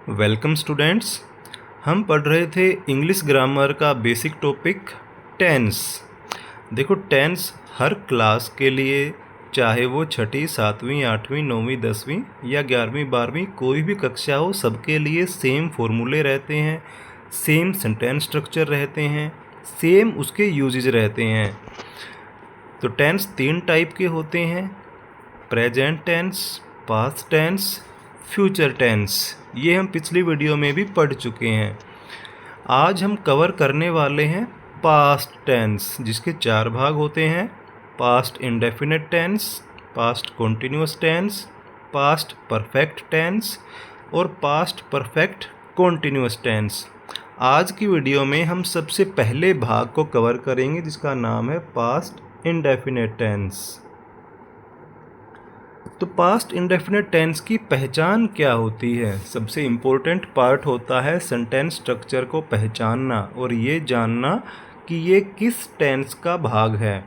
Welcome students. हम पढ़ रहे थे इंग्लिश ग्रामर का बेसिक टॉपिक टेंस। देखो, टेंस हर क्लास के लिए, चाहे वो छठी, सातवीं, आठवीं, नौवीं, 10वीं या 11वीं, 12वीं कोई भी कक्षा हो, सबके लिए सेम फॉर्मूले रहते हैं, सेम सेंटेंस स्ट्रक्चर रहते हैं, सेम उसके यूजेज रहते हैं। तो टेंस 3 टाइप के होते हैं: present tense, past tense, future tense. ये हम पिछली वीडियो में भी पढ़ चुके हैं। आज हम कवर करने वाले हैं पास्ट टेंस, जिसके 4 भाग होते हैं: past indefinite tense, past continuous tense, past perfect tense और पास्ट परफेक्ट कॉन्टिन्यूअस टेंस। आज की वीडियो में हम सबसे पहले भाग को कवर करेंगे, जिसका नाम है पास्ट इंडेफिनिट टेंस। तो पास्ट इंडेफिनिट टेंस की पहचान क्या होती है? सबसे इम्पोर्टेंट पार्ट होता है सेंटेंस स्ट्रक्चर को पहचानना और ये जानना कि ये किस टेंस का भाग है।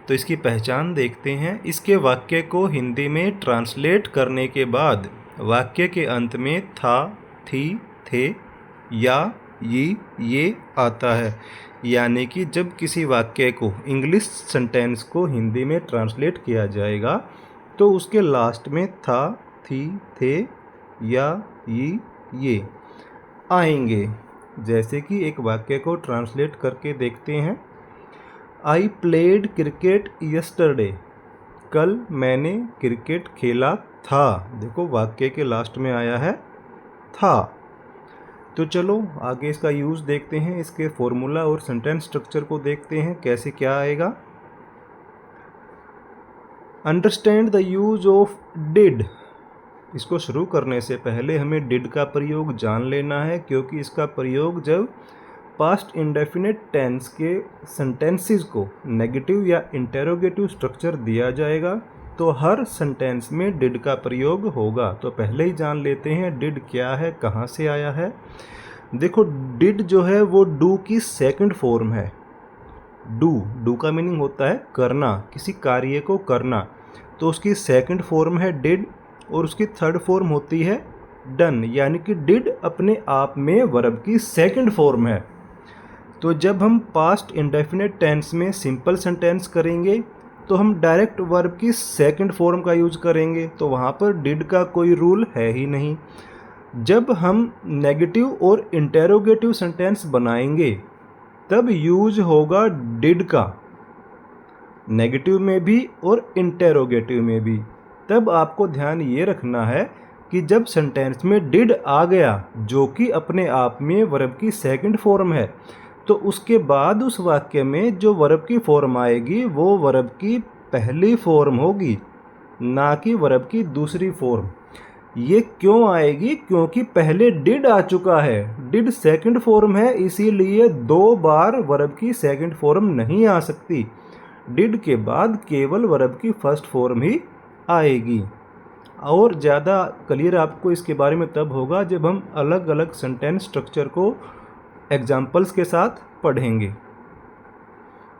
तो इसकी पहचान देखते हैं। इसके वाक्य को हिंदी में ट्रांसलेट करने के बाद वाक्य के अंत में था, थी, थे या ये आता है। यानी कि जब किसी वाक्य को, इंग्लिश सेंटेंस को हिंदी में ट्रांसलेट किया जाएगा तो उसके लास्ट में था, थी, थे या ये आएंगे। जैसे कि एक वाक्य को ट्रांसलेट करके देखते हैं। I played cricket yesterday. कल मैंने क्रिकेट खेला था। देखो, वाक्य के लास्ट में आया है था। तो चलो आगे इसका यूज़ देखते हैं। इसके फॉर्मूला और सेंटेंस स्ट्रक्चर को देखते हैं कैसे क्या आएगा। Understand the use of did. इसको शुरू करने से पहले हमें डिड का प्रयोग जान लेना है, क्योंकि इसका प्रयोग जब पास्ट इंडेफिनिट टेंस के सेंटेंसेस को नेगेटिव या इंटेरोगेटिव स्ट्रक्चर दिया जाएगा तो हर सेंटेंस में डिड का प्रयोग होगा। तो पहले ही जान लेते हैं डिड क्या है, कहाँ से आया है। देखो, डिड जो है वो डू की सेकंड फॉर्म है। डू का मीनिंग होता है करना, किसी कार्य को करना। तो उसकी सेकंड फॉर्म है डिड और उसकी थर्ड फॉर्म होती है डन। यानी कि डिड अपने आप में वर्ब की सेकंड फॉर्म है। तो जब हम पास्ट इंडेफिनिट टेंस में सिंपल सेंटेंस करेंगे तो हम डायरेक्ट वर्ब की सेकंड फॉर्म का यूज करेंगे, तो वहाँ पर डिड का कोई रूल है ही नहीं। जब हम नेगेटिव और इंटेरोगेटिव सेंटेंस बनाएंगे तब यूज होगा डिड का, नेगेटिव में भी और इंटेरोगेटिव में भी। तब आपको ध्यान ये रखना है कि जब सेंटेंस में डिड आ गया, जो कि अपने आप में वर्ब की सेकंड फॉर्म है, तो उसके बाद उस वाक्य में जो वर्ब की फॉर्म आएगी वो वर्ब की पहली फॉर्म होगी, ना कि वर्ब की दूसरी फॉर्म। ये क्यों आएगी? क्योंकि पहले डिड आ चुका है। डिड सेकंड फॉर्म है, इसीलिए 2 बार वर्ब की सेकंड फॉर्म नहीं आ सकती। डिड के बाद केवल वर्ब की फर्स्ट फॉर्म ही आएगी। और ज़्यादा क्लियर आपको इसके बारे में तब होगा जब हम अलग अलग सेंटेंस स्ट्रक्चर को एग्जाम्पल्स के साथ पढ़ेंगे।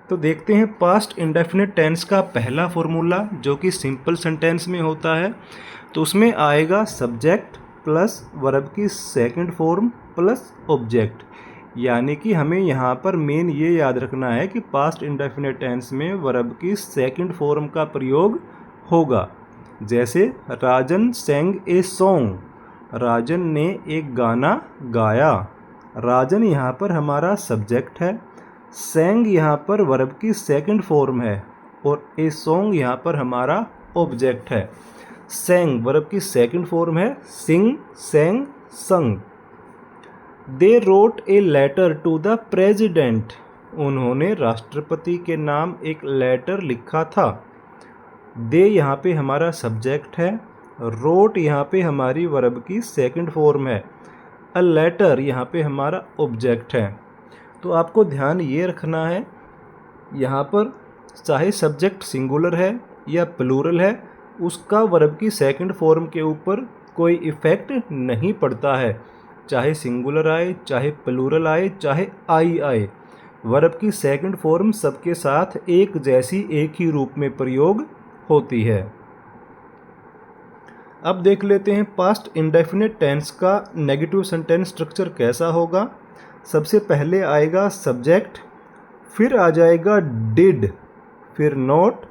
तो देखते हैं पास्ट इंडेफिनिट टेंस का पहला फॉर्मूला, जो कि सिंपल सेंटेंस में होता है। तो उसमें आएगा सब्जेक्ट प्लस वर्ब की सेकंड फॉर्म प्लस ऑब्जेक्ट। यानी कि हमें यहाँ पर मेन ये याद रखना है कि पास्ट इंडेफिनिट टेंस में वर्ब की सेकंड फॉर्म का प्रयोग होगा। जैसे राजन सेंग ए सॉन्ग, राजन ने एक गाना गाया। राजन यहाँ पर हमारा सब्जेक्ट है, सेंग यहाँ पर वर्ब की सेकंड फॉर्म है और ए सॉन्ग यहाँ पर हमारा ऑब्जेक्ट है। सेंग वर्ब की सेकंड फॉर्म है, sing, sang, sung. They wrote a letter to the president, उन्होंने राष्ट्रपति के नाम एक लेटर लिखा था। दे यहाँ पे हमारा सब्जेक्ट है, रोट यहाँ पे हमारी वर्ब की सेकंड फॉर्म है, अ लेटर यहाँ पे हमारा ऑब्जेक्ट है। तो आपको ध्यान ये रखना है, यहाँ पर चाहे सब्जेक्ट सिंगुलर है या प्लूरल है, उसका वर्ब की सेकंड फॉर्म के ऊपर कोई इफ़ेक्ट नहीं पड़ता है। चाहे सिंगुलर आए, चाहे प्लूरल आए, चाहे आई आए, वर्ब की सेकंड फॉर्म सबके साथ एक जैसी, एक ही रूप में प्रयोग होती है। अब देख लेते हैं पास्ट इंडेफिनिट टेंस का नेगेटिव सेंटेंस स्ट्रक्चर कैसा होगा। सबसे पहले आएगा सब्जेक्ट, फिर आ जाएगा डिड, फिर नोट,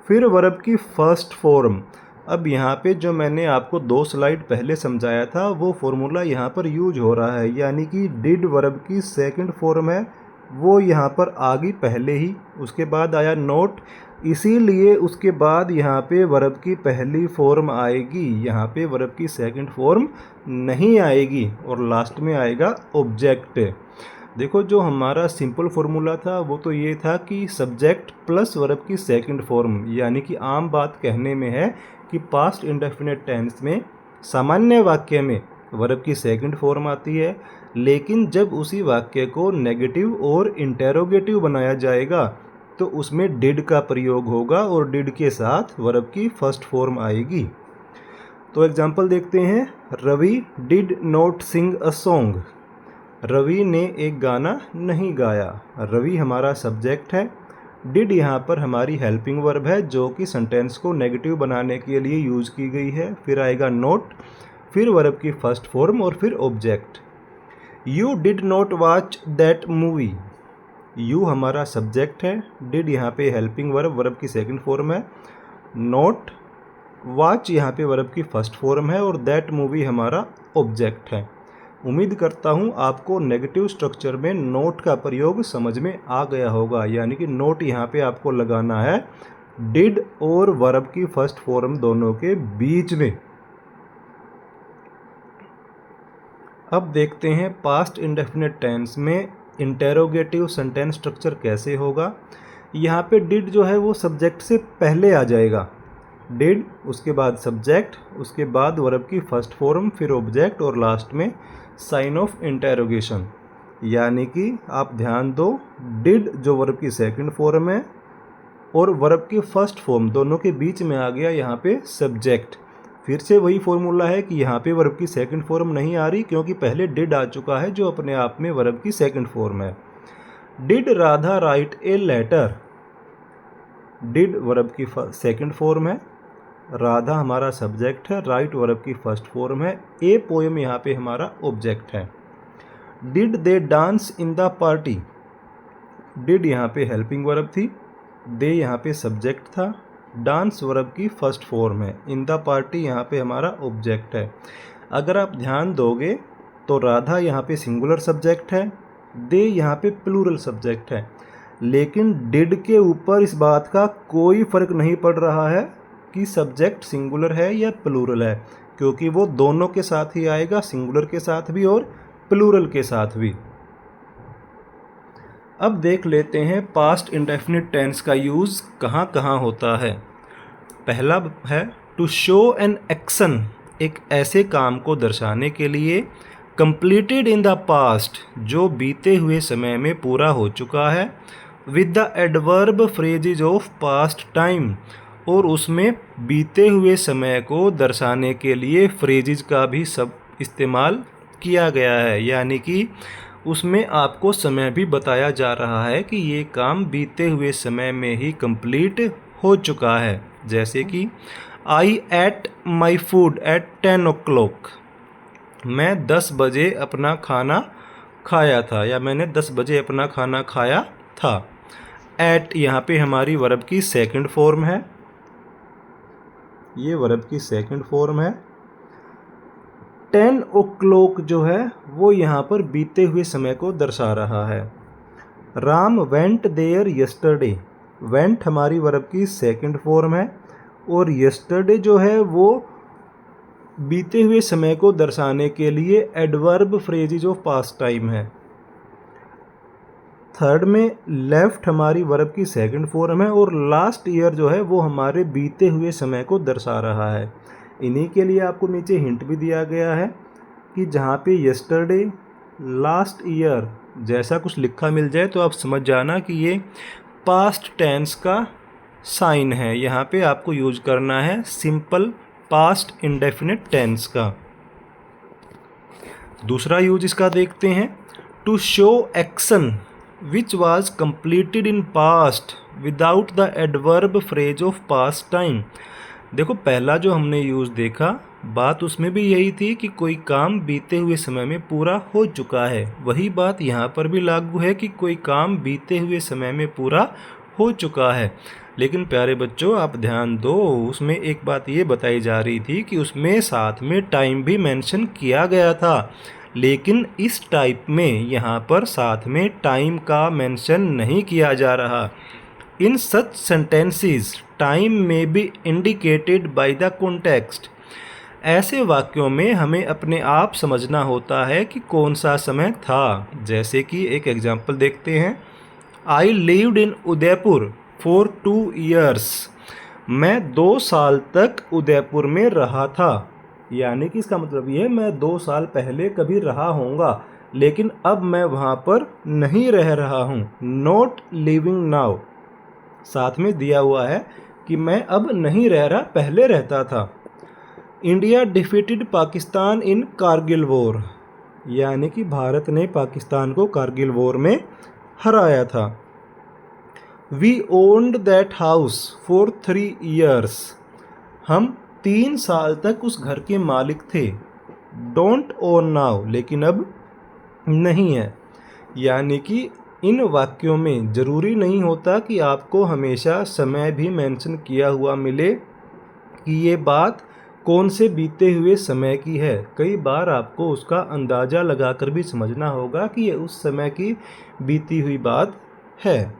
फिर वर्ब की फर्स्ट फॉर्म। अब यहाँ पे जो मैंने आपको 2 स्लाइड पहले समझाया था वो फॉर्मूला यहाँ पर यूज हो रहा है, यानी कि डिड वर्ब की सेकंड फॉर्म है, वो यहाँ पर आ गई पहले ही, उसके बाद आया नोट, इसीलिए उसके बाद यहाँ पे वर्ब की पहली फॉर्म आएगी, यहाँ पे वर्ब की सेकंड फॉर्म नहीं आएगी, और लास्ट में आएगा ऑब्जेक्ट। देखो जो हमारा सिंपल फार्मूला था वो तो ये था कि सब्जेक्ट प्लस वर्ब की सेकंड फॉर्म, यानी कि आम बात कहने में है कि पास्ट इंडेफिनिट टेंस में सामान्य वाक्य में वर्ब की सेकंड फॉर्म आती है, लेकिन जब उसी वाक्य को नेगेटिव और इंटेरोगेटिव बनाया जाएगा तो उसमें डिड का प्रयोग होगा और डिड के साथ वर्ब की फर्स्ट फॉर्म आएगी। तो एग्जाम्पल देखते हैं। Ravi did not sing a song. Ravi ने एक गाना नहीं गाया। रवि हमारा सब्जेक्ट है। डिड यहाँ पर हमारी हेल्पिंग वर्ब है जो कि सेंटेंस को नेगेटिव बनाने के लिए यूज की गई है। फिर आएगा नोट, फिर वर्ब की फर्स्ट फॉर्म और फिर object. You did not watch that movie. You हमारा सब्जेक्ट है। डिड यहाँ पे हेल्पिंग वर्ब, वर्ब की सेकंड फॉर्म है। नॉट, वॉच यहाँ पे वर्ब की फर्स्ट फॉर्म है और दैट मूवी हमारा ऑब्जेक्ट है। उम्मीद करता हूँ आपको नेगेटिव स्ट्रक्चर में नोट का प्रयोग समझ में आ गया होगा, यानी कि नोट यहाँ पे आपको लगाना है डिड और वर्ब की फर्स्ट फॉर्म दोनों के बीच में। अब देखते हैं पास्ट इंडेफिनिट टेंस में इंटेरोगेटिव सेंटेंस स्ट्रक्चर कैसे होगा। यहाँ पे डिड जो है वो सब्जेक्ट से पहले आ जाएगा। डिड, उसके बाद सब्जेक्ट, उसके बाद वर्ब की फर्स्ट फॉर्म, फिर ऑब्जेक्ट और लास्ट में साइन ऑफ इंटेरोगेशन। यानी कि आप ध्यान दो, डिड जो वर्ब की सेकंड फॉर्म है और वर्ब की फर्स्ट फॉर्म दोनों के बीच में आ गया यहाँ पे सब्जेक्ट। फिर से वही फॉर्मूला है कि यहाँ पे वर्ब की सेकंड फॉर्म नहीं आ रही क्योंकि पहले डिड आ चुका है जो अपने आप में वर्ब की सेकंड फॉर्म है। Did Radha write a letter. Did verb की सेकंड फॉर्म है, राधा हमारा सब्जेक्ट है, राइट वर्ब की फर्स्ट फॉर्म है, ए पोएम यहाँ पे हमारा ऑब्जेक्ट है। Did they dance in the party. Did यहाँ पे हेल्पिंग वर्ब थी, दे यहाँ पे सब्जेक्ट था, डांस वर्ब की फर्स्ट फॉर्म है, इन द पार्टी यहाँ पे हमारा ऑब्जेक्ट है। अगर आप ध्यान दोगे तो राधा यहाँ पे सिंगुलर सब्जेक्ट है, दे यहाँ पे प्लूरल सब्जेक्ट है, लेकिन डिड के ऊपर इस बात का कोई फर्क नहीं पड़ रहा है कि सब्जेक्ट सिंगुलर है या प्लूरल है, क्योंकि वो दोनों के साथ ही आएगा, सिंगुलर के साथ भी और प्लूरल के साथ भी। अब देख लेते हैं पास्ट इंडेफिनिट टेंस का यूज़ कहाँ कहाँ होता है। पहला है टू शो एन एक्शन, एक ऐसे काम को दर्शाने के लिए, कंप्लीटेड इन द पास्ट, जो बीते हुए समय में पूरा हो चुका है, with the adverb phrases of past time, और उसमें बीते हुए समय को दर्शाने के लिए फ्रेजेज का भी सब इस्तेमाल किया गया है, यानी कि उसमें आपको समय भी बताया जा रहा है कि ये काम बीते हुए समय में ही कंप्लीट हो चुका है। जैसे कि I ate my food at 10 o'clock, मैं 10 बजे अपना खाना खाया था, या मैंने 10 बजे अपना खाना खाया था। एट यहाँ पे हमारी वर्ब की सेकंड फॉर्म है, ये वर्ब की सेकंड फॉर्म है। 10 o'clock जो है वो यहाँ पर बीते हुए समय को दर्शा रहा है। Ram went there yesterday, went हमारी वर्ब की सेकंड फॉर्म है और यस्टरडे जो है वो बीते हुए समय को दर्शाने के लिए adverb phrases of past time है। थर्ड में लेफ्ट हमारी वर्ब की सेकंड फॉर्म है और लास्ट ईयर जो है वो हमारे बीते हुए समय को दर्शा रहा है। इन्हीं के लिए आपको नीचे हिंट भी दिया गया है कि जहाँ पे यस्टरडे, लास्ट ईयर जैसा कुछ लिखा मिल जाए तो आप समझ जाना कि ये पास्ट टेंस का साइन है। यहाँ पे आपको यूज करना है सिंपल पास्ट इंडेफिनिट टेंस का। दूसरा यूज इसका देखते हैं, to show action which was completed in past without the adverb phrase of past time. देखो पहला जो हमने यूज़ देखा, बात उसमें भी यही थी कि कोई काम बीते हुए समय में पूरा हो चुका है। वही बात यहाँ पर भी लागू है कि कोई काम बीते हुए समय में पूरा हो चुका है। लेकिन प्यारे बच्चों आप ध्यान दो, उसमें एक बात ये बताई जा रही थी कि उसमें साथ में टाइम भी मेंशन किया गया था। लेकिन इस टाइप में यहाँ पर साथ में टाइम का मेंशन नहीं किया जा रहा। इन सच sentences टाइम में B indicated by the context. ऐसे वाक्यों में हमें अपने आप समझना होता है कि कौन सा समय था। जैसे कि एक एग्जाम्पल देखते हैं, I lived in Udaipur for 2 years। मैं 2 साल तक उदयपुर में रहा था। यानी कि इसका मतलब ये है मैं 2 साल पहले कभी रहा होऊंगा, लेकिन अब मैं वहाँ पर नहीं रह रहा हूँ। नॉट लिविंग नाउ साथ में दिया हुआ है कि मैं अब नहीं रह रहा, पहले रहता था। इंडिया डिफीटेड पाकिस्तान इन कारगिल वॉर। यानी कि भारत ने पाकिस्तान को कारगिल वॉर में हराया था। We owned that house for 3 years। हम 3 साल तक उस घर के मालिक थे। डोंट ओन नाउ लेकिन अब नहीं है। यानी कि इन वाक्यों में ज़रूरी नहीं होता कि आपको हमेशा समय भी मेंशन किया हुआ मिले कि ये बात कौन से बीते हुए समय की है। कई बार आपको उसका अंदाज़ा लगाकर भी समझना होगा कि ये उस समय की बीती हुई बात है।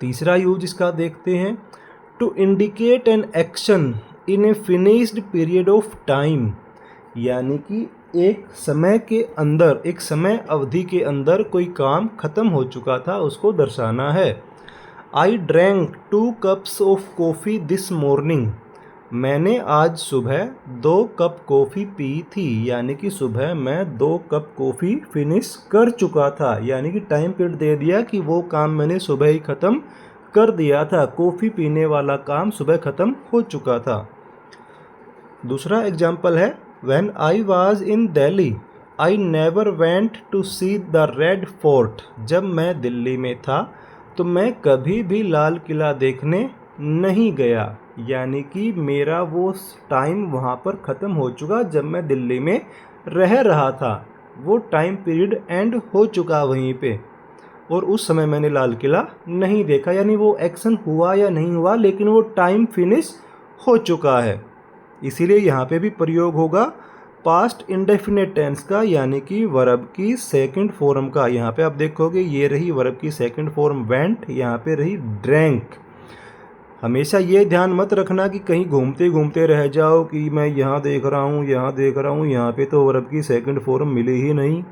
तीसरा यूज इसका देखते हैं, to indicate an action in a finished period of time. यानी कि एक समय के अंदर, एक समय अवधि के अंदर कोई काम ख़त्म हो चुका था, उसको दर्शाना है। I drank 2 cups of coffee this morning. मैंने आज सुबह 2 कप कॉफ़ी पी थी। यानी कि सुबह मैं 2 कप कॉफ़ी फिनिश कर चुका था। यानी कि टाइम पीरियड दे दिया कि वो काम मैंने सुबह ही ख़त्म कर दिया था। कॉफ़ी पीने वाला काम सुबह ख़त्म हो चुका था। दूसरा एग्जाम्पल है, When I was in Delhi, I never went to see the Red Fort। जब मैं दिल्ली में था तो मैं कभी भी लाल किला देखने नहीं गया। यानी कि मेरा वो टाइम वहाँ पर ख़त्म हो चुका जब मैं दिल्ली में रह रहा था। वो टाइम पीरियड एंड हो चुका वहीं पे, और उस समय मैंने लाल किला नहीं देखा। यानी वो एक्शन हुआ या नहीं हुआ, लेकिन वो टाइम फिनिश हो चुका है। इसीलिए यहाँ पे भी प्रयोग होगा पास्ट इंडेफिनिट टेंस का, यानी कि वर्ब की सेकंड फॉर्म का। यहाँ पे आप देखोगे ये रही वर्ब की सेकंड फॉर्म वेंट, यहाँ पे रही ड्रैंक। हमेशा ये ध्यान मत रखना कि कहीं घूमते घूमते रह जाओ कि मैं यहाँ देख रहा हूँ, यहाँ देख रहा हूँ, यहाँ पे तो वर्ब की सेकंड फॉर्म मिली ही नहीं,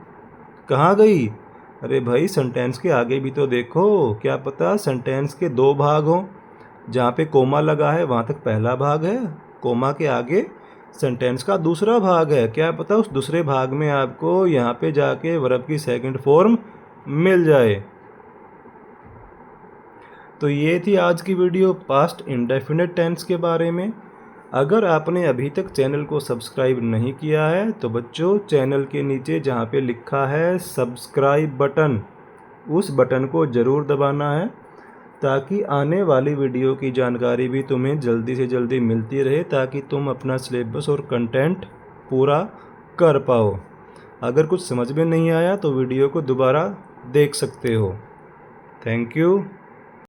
कहाँ गई। अरे भाई सेंटेंस के आगे भी तो देखो, क्या पता सेंटेंस के 2 भाग हों। जहाँ पे कोमा लगा है वहाँ तक पहला भाग है, कोमा के आगे सेंटेंस का दूसरा भाग है। क्या पता उस दूसरे भाग में आपको यहाँ पे जाके वर्ब की सेकंड फॉर्म मिल जाए। तो ये थी आज की वीडियो पास्ट इंडेफिनिट टेंस के बारे में। अगर आपने अभी तक चैनल को सब्सक्राइब नहीं किया है तो बच्चों चैनल के नीचे जहाँ पे लिखा है सब्सक्राइब बटन, उस बटन को ज़रूर दबाना है ताकि आने वाली वीडियो की जानकारी भी तुम्हें जल्दी से जल्दी मिलती रहे, ताकि तुम अपना सिलेबस और कंटेंट पूरा कर पाओ। अगर कुछ समझ में नहीं आया तो वीडियो को दोबारा देख सकते हो। Thank you.